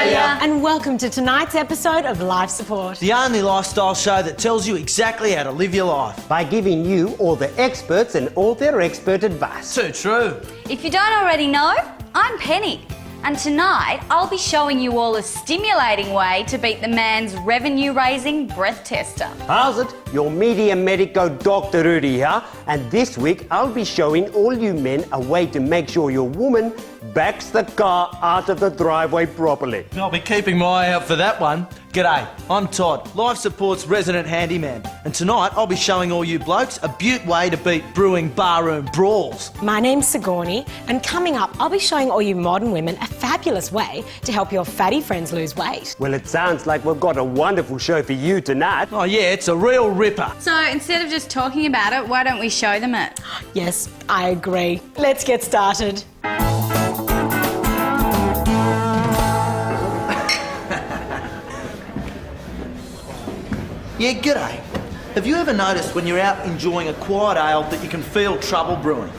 Australia. And welcome to tonight's episode of Life Support. The only lifestyle show that tells you exactly how to live your life. By giving you all the experts and all their expert advice. Too true. If you don't already know, I'm Penny. And tonight, I'll be showing you all a stimulating way to beat the man's revenue-raising breath tester. How's it? Your media medico Dr. Rudy here. And this week, I'll be showing all you men a way to make sure your woman backs the car out of the driveway properly. I'll be keeping my eye out for that one. G'day, I'm Todd, Life Support's resident handyman. And tonight, I'll be showing all you blokes a beaut way to beat brewing barroom brawls. My name's Sigourney, and coming up, I'll be showing all you modern women a fabulous way to help your fatty friends lose weight. Well, it sounds like we've got a wonderful show for you tonight. Oh yeah, it's a real ripper. So instead of just talking about it, why don't we show them it? Yes, I agree. Let's get started. Yeah, g'day. Have you ever noticed when you're out enjoying a quiet ale that you can feel trouble brewing?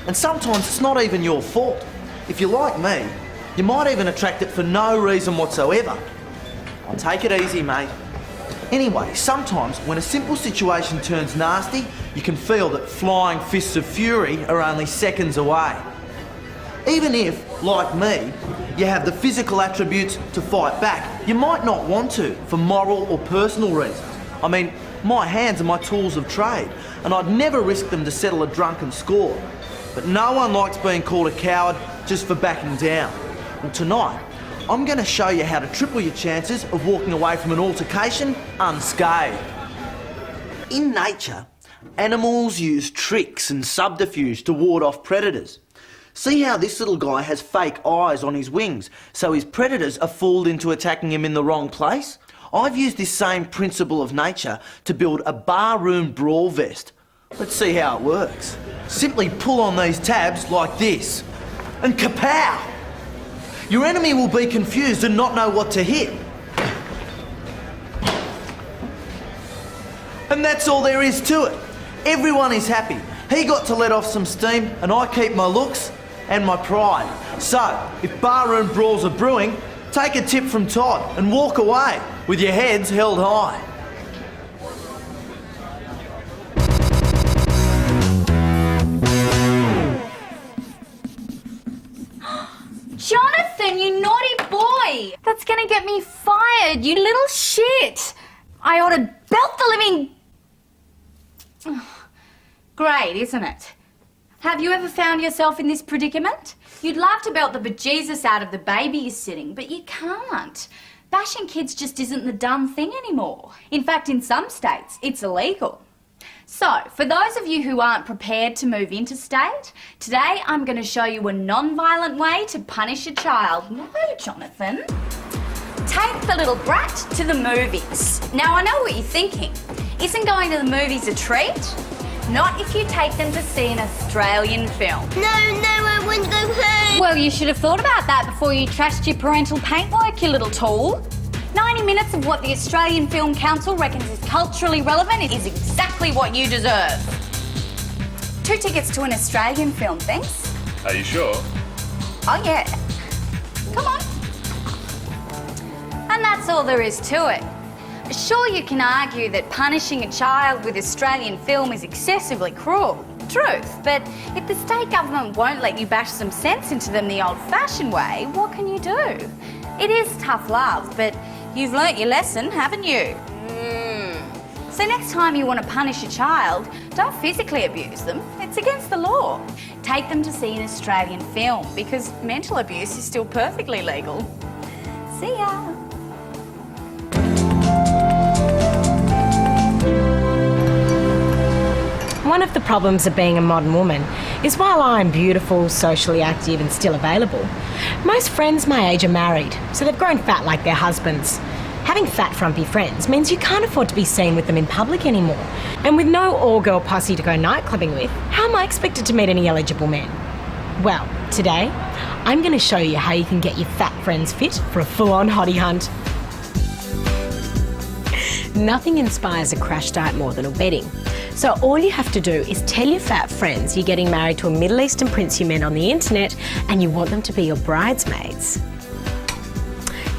And sometimes it's not even your fault. If you're like me, you might even attract it for no reason whatsoever. I'll take it easy, mate. Anyway, sometimes when a simple situation turns nasty, you can feel that flying fists of fury are only seconds away. Even if, like me, you have the physical attributes to fight back, you might not want to for moral or personal reasons. I mean, my hands are my tools of trade, and I'd never risk them to settle a drunken score. But no one likes being called a coward just for backing down. Well, tonight, I'm going to show you how to triple your chances of walking away from an altercation unscathed. In nature, animals use tricks and subterfuge to ward off predators. See how this little guy has fake eyes on his wings, so his predators are fooled into attacking him in the wrong place? I've used this same principle of nature to build a barroom brawl vest. Let's see how it works. Simply pull on these tabs like this, and kapow! Your enemy will be confused and not know what to hit. And that's all there is to it. Everyone is happy. He got to let off some steam, and I keep my looks and my pride. So, if barroom brawls are brewing, take a tip from Todd and walk away with your heads held high. Jonathan, you naughty boy! That's gonna get me fired, you little shit! I ought to belt the living... Great, isn't it? Have you ever found yourself in this predicament? You'd love to belt the bejesus out of the baby you're sitting, but you can't. Bashing kids just isn't the done thing anymore. In fact, in some states, it's illegal. So, for those of you who aren't prepared to move interstate, today I'm going to show you a non-violent way to punish a child. No, Jonathan. Take the little brat to the movies. Now, I know what you're thinking. Isn't going to the movies a treat? Not if you take them to see an Australian film. No, I want to go home. Well, you should have thought about that before you trashed your parental paintwork, you little tool. 90 minutes of what the Australian Film Council reckons is culturally relevant is exactly what you deserve. 2 tickets to an Australian film, thanks. Are you sure? Oh, yeah. Come on. And that's all there is to it. Sure, you can argue that punishing a child with Australian film is excessively cruel. Truth. But if the state government won't let you bash some sense into them the old-fashioned way, what can you do? It is tough love, but you've learnt your lesson, haven't you? So next time you want to punish a child, don't physically abuse them. It's against the law. Take them to see an Australian film, because mental abuse is still perfectly legal. See ya. One of the problems of being a modern woman is while I'm beautiful, socially active and still available, most friends my age are married, so they've grown fat like their husbands. Having fat, frumpy friends means you can't afford to be seen with them in public anymore. And with no all-girl posse to go nightclubbing with, how am I expected to meet any eligible men? Well, today, I'm going to show you how you can get your fat friends fit for a full-on hottie hunt. Nothing inspires a crash diet more than a wedding. So all you have to do is tell your fat friends you're getting married to a Middle Eastern prince you met on the internet and you want them to be your bridesmaids.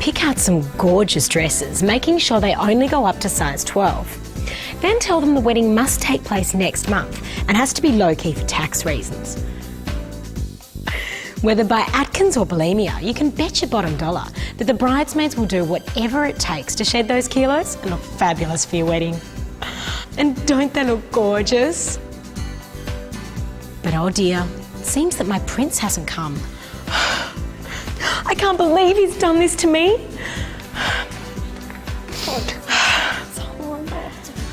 Pick out some gorgeous dresses, making sure they only go up to size 12. Then tell them the wedding must take place next month and has to be low-key for tax reasons. Whether by Atkins or bulimia, you can bet your bottom dollar that the bridesmaids will do whatever it takes to shed those kilos and look fabulous for your wedding. And don't they look gorgeous? But oh dear, it seems that my prince hasn't come. I can't believe he's done this to me.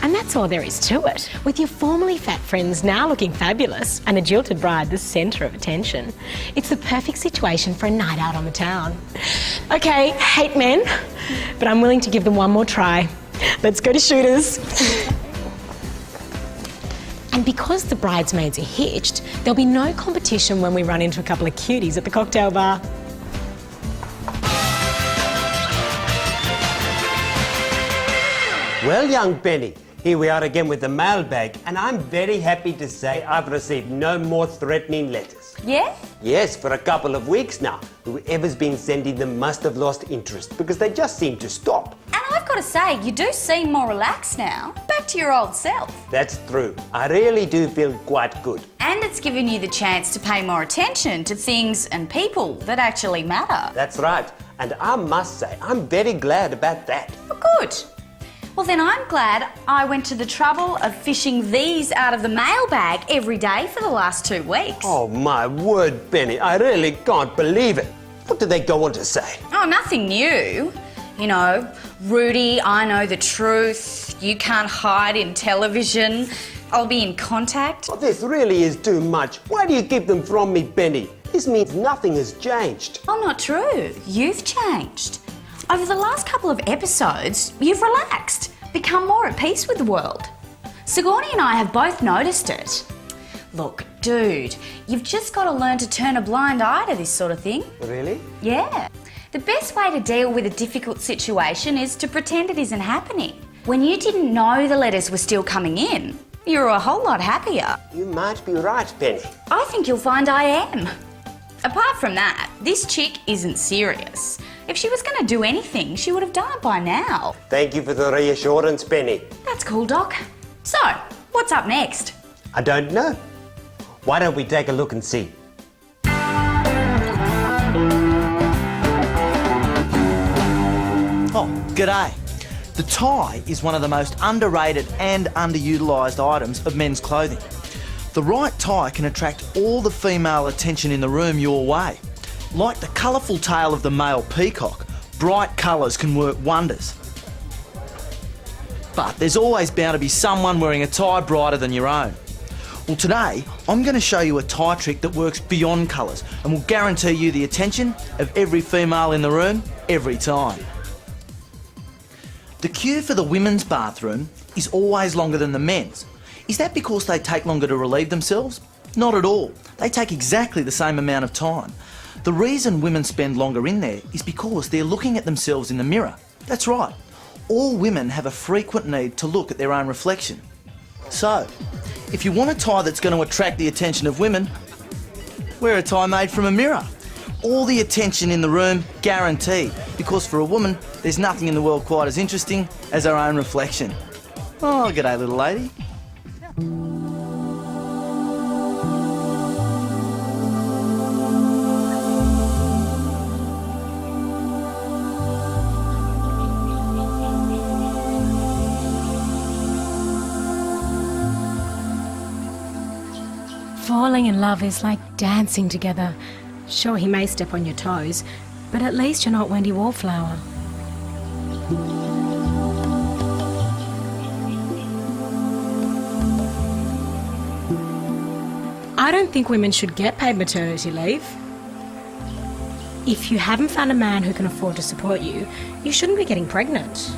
And that's all there is to it. With your formerly fat friends now looking fabulous and a jilted bride the centre of attention, it's the perfect situation for a night out on the town. Okay, hate men, but I'm willing to give them one more try. Let's go to Shooters. And because the bridesmaids are hitched, there'll be no competition when we run into a couple of cuties at the cocktail bar. Well, young Benny, here we are again with the mailbag, and I'm very happy to say I've received no more threatening letters. Yeah? Yes, for a couple of weeks now. Whoever's been sending them must have lost interest because they just seem to stop. And I've got to say, you do seem more relaxed now. Back to your old self. That's true. I really do feel quite good. And it's given you the chance to pay more attention to things and people that actually matter. That's right. And I must say, I'm very glad about that. Well, good. Well, then I'm glad I went to the trouble of fishing these out of the mailbag every day for the last 2 weeks. Oh, my word, Benny, I really can't believe it. What did they go on to say? Oh, nothing new. You know, Rudy, I know the truth. You can't hide in television. I'll be in contact. Oh, this really is too much. Why do you keep them from me, Benny? This means nothing has changed. Oh, not true. You've changed. Over the last couple of episodes, you've relaxed, become more at peace with the world. Sigourney and I have both noticed it. Look, dude, you've just got to learn to turn a blind eye to this sort of thing. Really? Yeah. The best way to deal with a difficult situation is to pretend it isn't happening. When you didn't know the letters were still coming in, you were a whole lot happier. You might be right, Benny. I think you'll find I am. Apart from that, this chick isn't serious. If she was going to do anything, she would have done it by now. Thank you for the reassurance, Benny. That's cool, Doc. So, what's up next? I don't know. Why don't we take a look and see? Oh, g'day. The tie is one of the most underrated and underutilised items of men's clothing. The right tie can attract all the female attention in the room your way. Like the colourful tail of the male peacock, bright colours can work wonders. But there's always bound to be someone wearing a tie brighter than your own. Well, today, I'm going to show you a tie trick that works beyond colours and will guarantee you the attention of every female in the room, every time. The queue for the women's bathroom is always longer than the men's. Is that because they take longer to relieve themselves? Not at all. They take exactly the same amount of time. The reason women spend longer in there is because they're looking at themselves in the mirror. That's right. All women have a frequent need to look at their own reflection. So, if you want a tie that's going to attract the attention of women, wear a tie made from a mirror. All the attention in the room, guaranteed, because for a woman, there's nothing in the world quite as interesting as her own reflection. Oh, g'day, little lady. Falling in love is like dancing together. Sure, he may step on your toes, but at least you're not Wendy Wallflower. I don't think women should get paid maternity leave. If you haven't found a man who can afford to support you, you shouldn't be getting pregnant.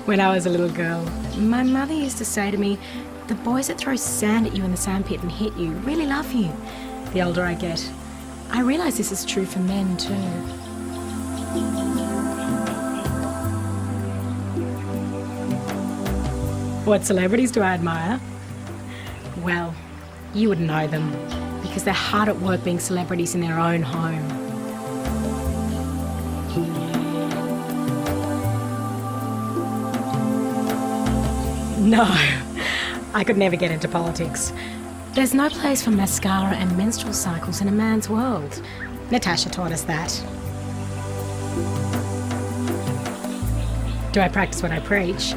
When I was a little girl, my mother used to say to me, the boys that throw sand at you in the sandpit and hit you really love you. The older I get, I realise this is true for men too. What celebrities do I admire? Well, you would know them because they're hard at work being celebrities in their own home. No, I could never get into politics. There's no place for mascara and menstrual cycles in a man's world. Natasha taught us that. Do I practice what I preach?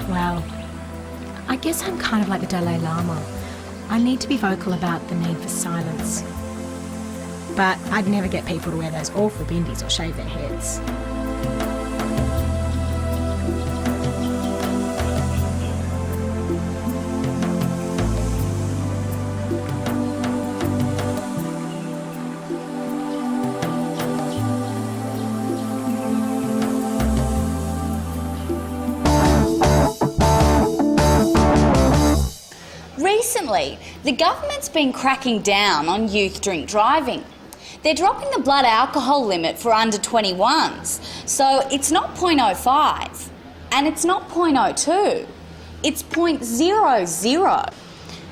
Well, I guess I'm kind of like the Dalai Lama. I need to be vocal about the need for silence. But I'd never get people to wear those awful bindis or shave their heads. Recently, the government's been cracking down on youth drink driving. They're dropping the blood alcohol limit for under 21s, so it's not 0.05 and it's not 0.02, it's 0.00.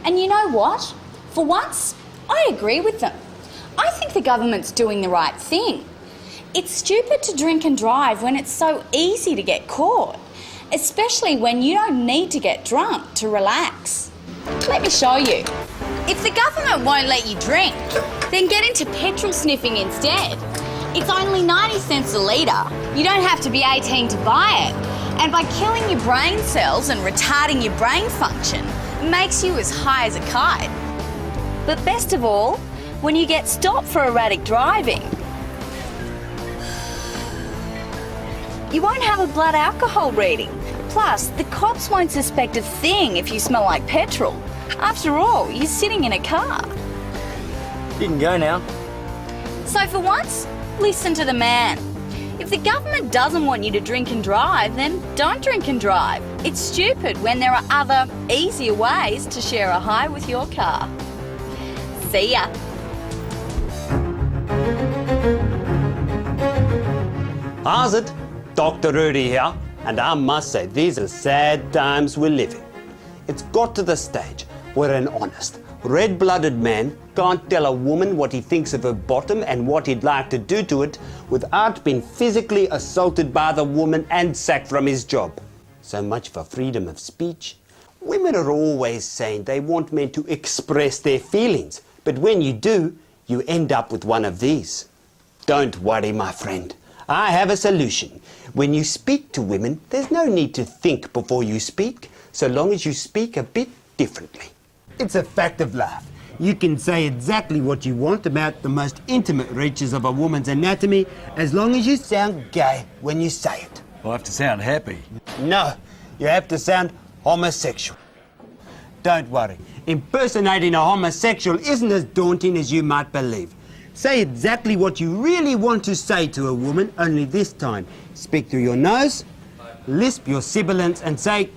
And you know what? For once, I agree with them. I think the government's doing the right thing. It's stupid to drink and drive when it's so easy to get caught, especially when you don't need to get drunk to relax. Let me show you. If the government won't let you drink, then get into petrol sniffing instead. It's only 90 cents a litre. You don't have to be 18 to buy it. And by killing your brain cells and retarding your brain function, it makes you as high as a kite. But best of all, when you get stopped for erratic driving, you won't have a blood alcohol reading. Plus, the cops won't suspect a thing if you smell like petrol. After all, you're sitting in a car. You can go now. So for once, listen to the man. If the government doesn't want you to drink and drive, then don't drink and drive. It's stupid when there are other, easier ways to share a high with your car. See ya. How's it? Dr. Rudy here, and I must say these are sad times we're living. It's got to the stage where an honest, red-blooded man can't tell a woman what he thinks of her bottom and what he'd like to do to it without being physically assaulted by the woman and sacked from his job. So much for freedom of speech. Women are always saying they want men to express their feelings, but when you do, you end up with one of these. Don't worry, my friend. I have a solution. When you speak to women, there's no need to think before you speak, so long as you speak a bit differently. It's a fact of life. You can say exactly what you want about the most intimate reaches of a woman's anatomy as long as you sound gay when you say it. I have to sound happy. No, you have to sound homosexual. Don't worry, impersonating a homosexual isn't as daunting as you might believe. Say exactly what you really want to say to a woman, only this time speak through your nose, lisp your sibilants and say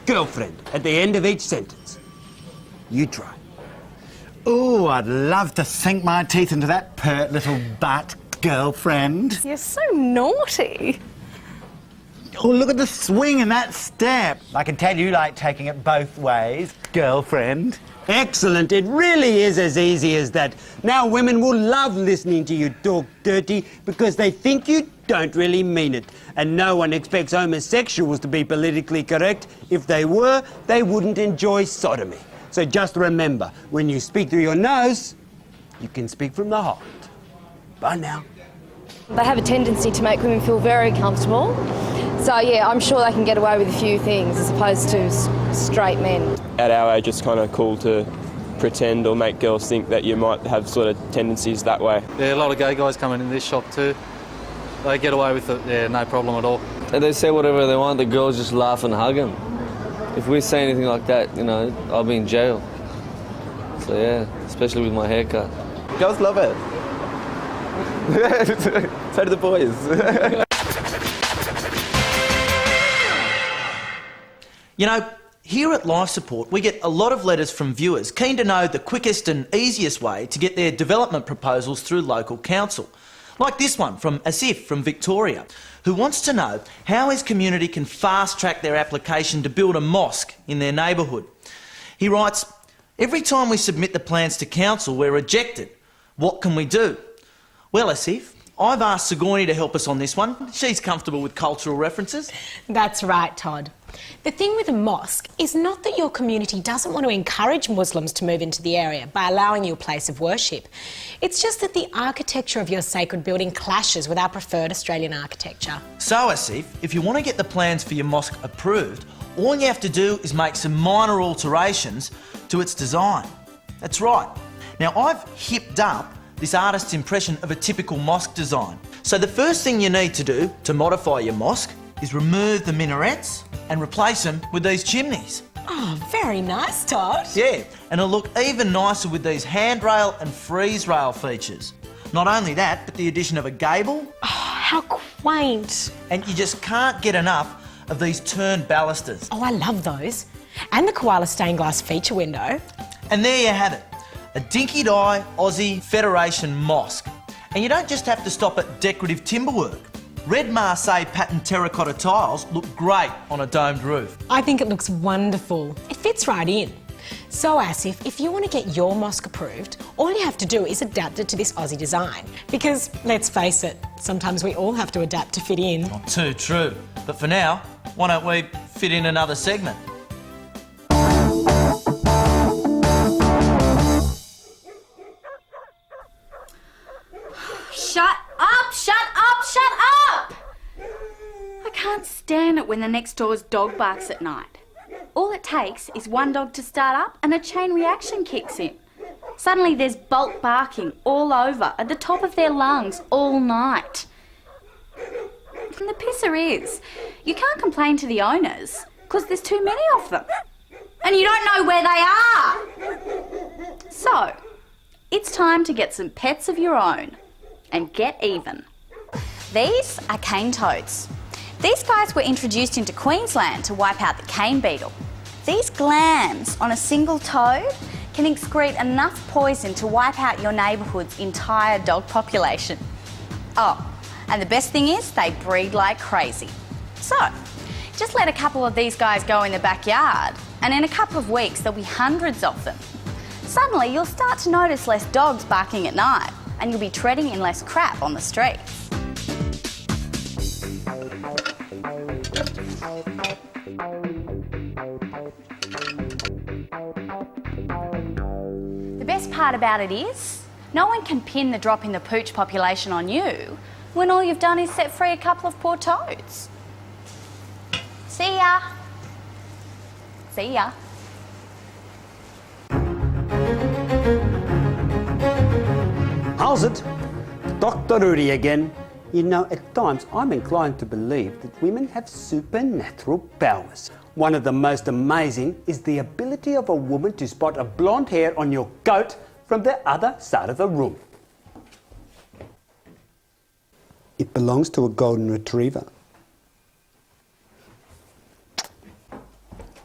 girlfriend at the end of each sentence. You try. Oh, I'd love to sink my teeth into that pert little butt, girlfriend. You're so naughty. Oh, look at the swing in that step. I can tell you like taking it both ways, girlfriend. Excellent. It really is as easy as that. Now women will love listening to you talk dirty because they think you don't really mean it. And no one expects homosexuals to be politically correct. If they were, they wouldn't enjoy sodomy. So just remember, when you speak through your nose, you can speak from the heart. Bye now. They have a tendency to make women feel very comfortable. So yeah, I'm sure they can get away with a few things as opposed to straight men. At our age, it's kind of cool to pretend or make girls think that you might have sort of tendencies that way. Yeah, a lot of gay guys coming in this shop too. They get away with it, yeah, no problem at all. And they say whatever they want, the girls just laugh and hug them. If we say anything like that, you know, I'll be in jail. So yeah, especially with my haircut. Girls love it. So do the boys. You know, here at Life Support, we get a lot of letters from viewers keen to know the quickest and easiest way to get their development proposals through local council. Like this one from Asif from Victoria, who wants to know how his community can fast-track their application to build a mosque in their neighbourhood. He writes, "Every time we submit the plans to council, we're rejected. What can we do?" Well, Asif, I've asked Sigourney to help us on this one. She's comfortable with cultural references. That's right, Todd. The thing with a mosque is not that your community doesn't want to encourage Muslims to move into the area by allowing you a place of worship. It's just that the architecture of your sacred building clashes with our preferred Australian architecture. So, Asif, if you want to get the plans for your mosque approved, all you have to do is make some minor alterations to its design. That's right. Now, I've hipped up this artist's impression of a typical mosque design. So the first thing you need to do to modify your mosque is remove the minarets and replace them with these chimneys. Oh, very nice, Todd. Yeah, and it'll look even nicer with these handrail and freeze rail features. Not only that, but the addition of a gable. Oh, how quaint. And you just can't get enough of these turned balusters. Oh, I love those. And the koala stained glass feature window. And there you have it. A dinky-die Aussie Federation mosque. And you don't just have to stop at decorative timberwork. Red Marseille patterned terracotta tiles look great on a domed roof. I think it looks wonderful. It fits right in. So, Asif, if you want to get your mosque approved, all you have to do is adapt it to this Aussie design. Because, let's face it, sometimes we all have to adapt to fit in. Not too true. But for now, why don't we fit in another segment? Shut up! Shut up! Shut up! I can't stand it when the next door's dog barks at night. All it takes is one dog to start up and a chain reaction kicks in. Suddenly there's bulk barking all over at the top of their lungs all night. And the pisser is, you can't complain to the owners because there's too many of them. And you don't know where they are. So, it's time to get some pets of your own and get even. These are cane toads. These guys were introduced into Queensland to wipe out the cane beetle. These glands on a single toad can excrete enough poison to wipe out your neighbourhood's entire dog population. Oh, and the best thing is they breed like crazy. So, just let a couple of these guys go in the backyard and in a couple of weeks there'll be hundreds of them. Suddenly you'll start to notice less dogs barking at night and you'll be treading in less crap on the streets. The best part about it is, no one can pin the drop in the pooch population on you when all you've done is set free a couple of poor toads. See ya. See ya. How's it? Dr. Rudy again. You know, at times I'm inclined to believe that women have supernatural powers. One of the most amazing is the ability of a woman to spot a blonde hair on your coat from the other side of the room. It belongs to a golden retriever.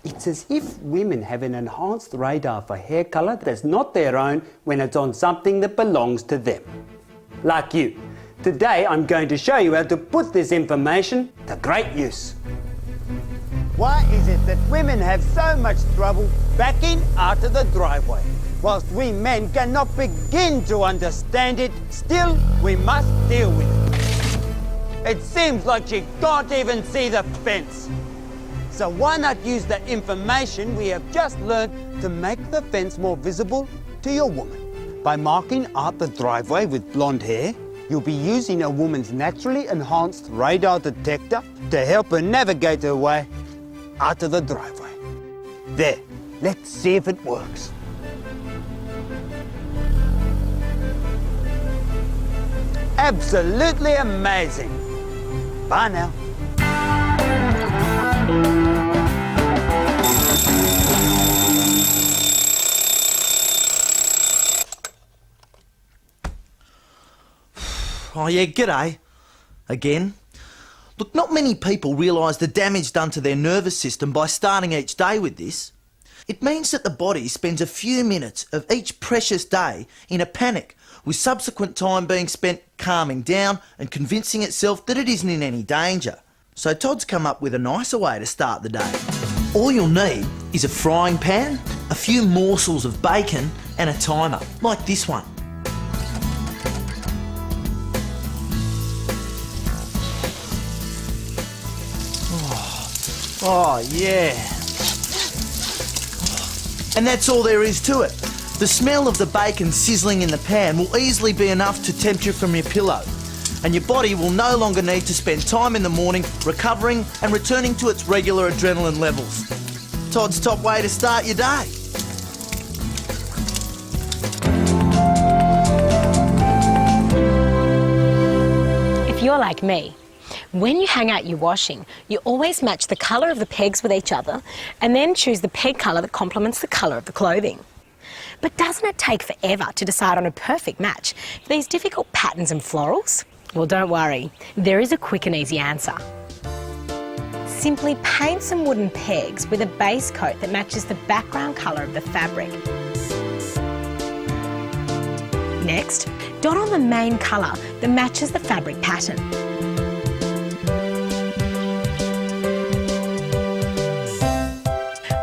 It's as if women have an enhanced radar for hair colour that's not their own when it's on something that belongs to them. Like you. Today I'm going to show you how to put this information to great use. Why is it that women have so much trouble backing out of the driveway? Whilst we men cannot begin to understand it, still we must deal with it. It seems like she can't even see the fence. So why not use the information we have just learned to make the fence more visible to your woman? By marking out the driveway with blonde hair, you'll be using a woman's naturally enhanced radar detector to help her navigate her way out of the driveway. There, let's see if it works. Absolutely amazing. Bye now. Oh yeah, g'day. Again. Look, not many people realise the damage done to their nervous system by starting each day with this. It means that the body spends a few minutes of each precious day in a panic, with subsequent time being spent calming down and convincing itself that it isn't in any danger. So Todd's come up with a nicer way to start the day. All you'll need is a frying pan, a few morsels of bacon and a timer, like this one. Oh yeah. And that's all there is to it. The smell of the bacon sizzling in the pan will easily be enough to tempt you from your pillow, and your body will no longer need to spend time in the morning recovering and returning to its regular adrenaline levels. Todd's top way to start your day. If you're like me, when you hang out your washing, you always match the colour of the pegs with each other and then choose the peg colour that complements the colour of the clothing. But doesn't it take forever to decide on a perfect match for these difficult patterns and florals? Well, don't worry, there is a quick and easy answer. Simply paint some wooden pegs with a base coat that matches the background colour of the fabric. Next, dot on the main colour that matches the fabric pattern.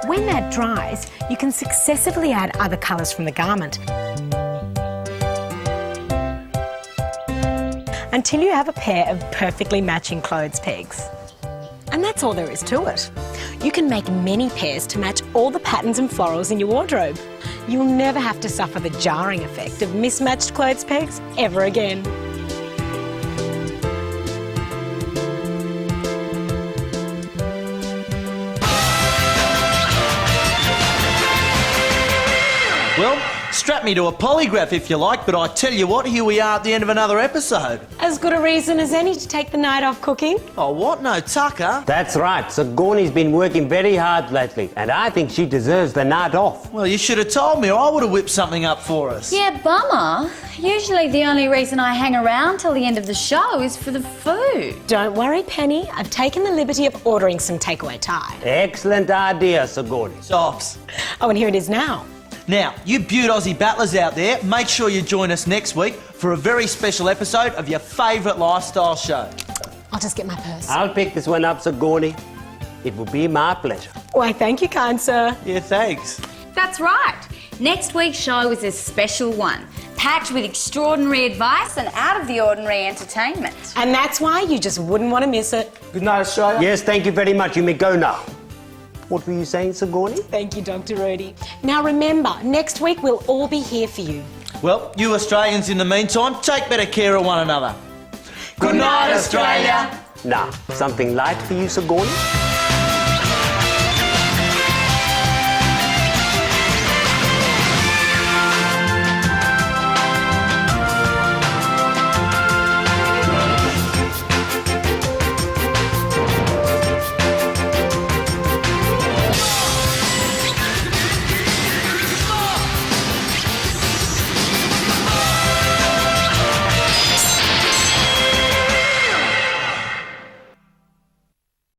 When that dries, you can successively add other colours from the garment until you have a pair of perfectly matching clothes pegs. And that's all there is to it. You can make many pairs to match all the patterns and florals in your wardrobe. You'll never have to suffer the jarring effect of mismatched clothes pegs ever again. Well, strap me to a polygraph if you like, but I tell you what, here we are at the end of another episode. As good a reason as any to take the night off cooking. Oh, what? No tucker? That's right. Sigourney's been working very hard lately, and I think she deserves the night off. Well, you should have told me, or I would have whipped something up for us. Yeah, bummer. Usually the only reason I hang around till the end of the show is for the food. Don't worry, Penny. I've taken the liberty of ordering some takeaway Thai. Excellent idea, Sigourney. Tops. Oh, and here it is now. Now, you beaut Aussie battlers out there, make sure you join us next week for a very special episode of your favourite lifestyle show. I'll just get my purse. I'll pick this one up, Sigourney. It will be my pleasure. Why, thank you, kind sir. Yeah, thanks. That's right. Next week's show is a special one, packed with extraordinary advice and out-of-the-ordinary entertainment. And that's why you just wouldn't want to miss it. Good night, Australia. Yes, thank you very much. You may go now. What were you saying, Sigourney? Thank you, Dr. Rudy. Now remember, next week we'll all be here for you. Well, you Australians in the meantime, take better care of one another. Good night, Australia. Now, something light for you, Sigourney?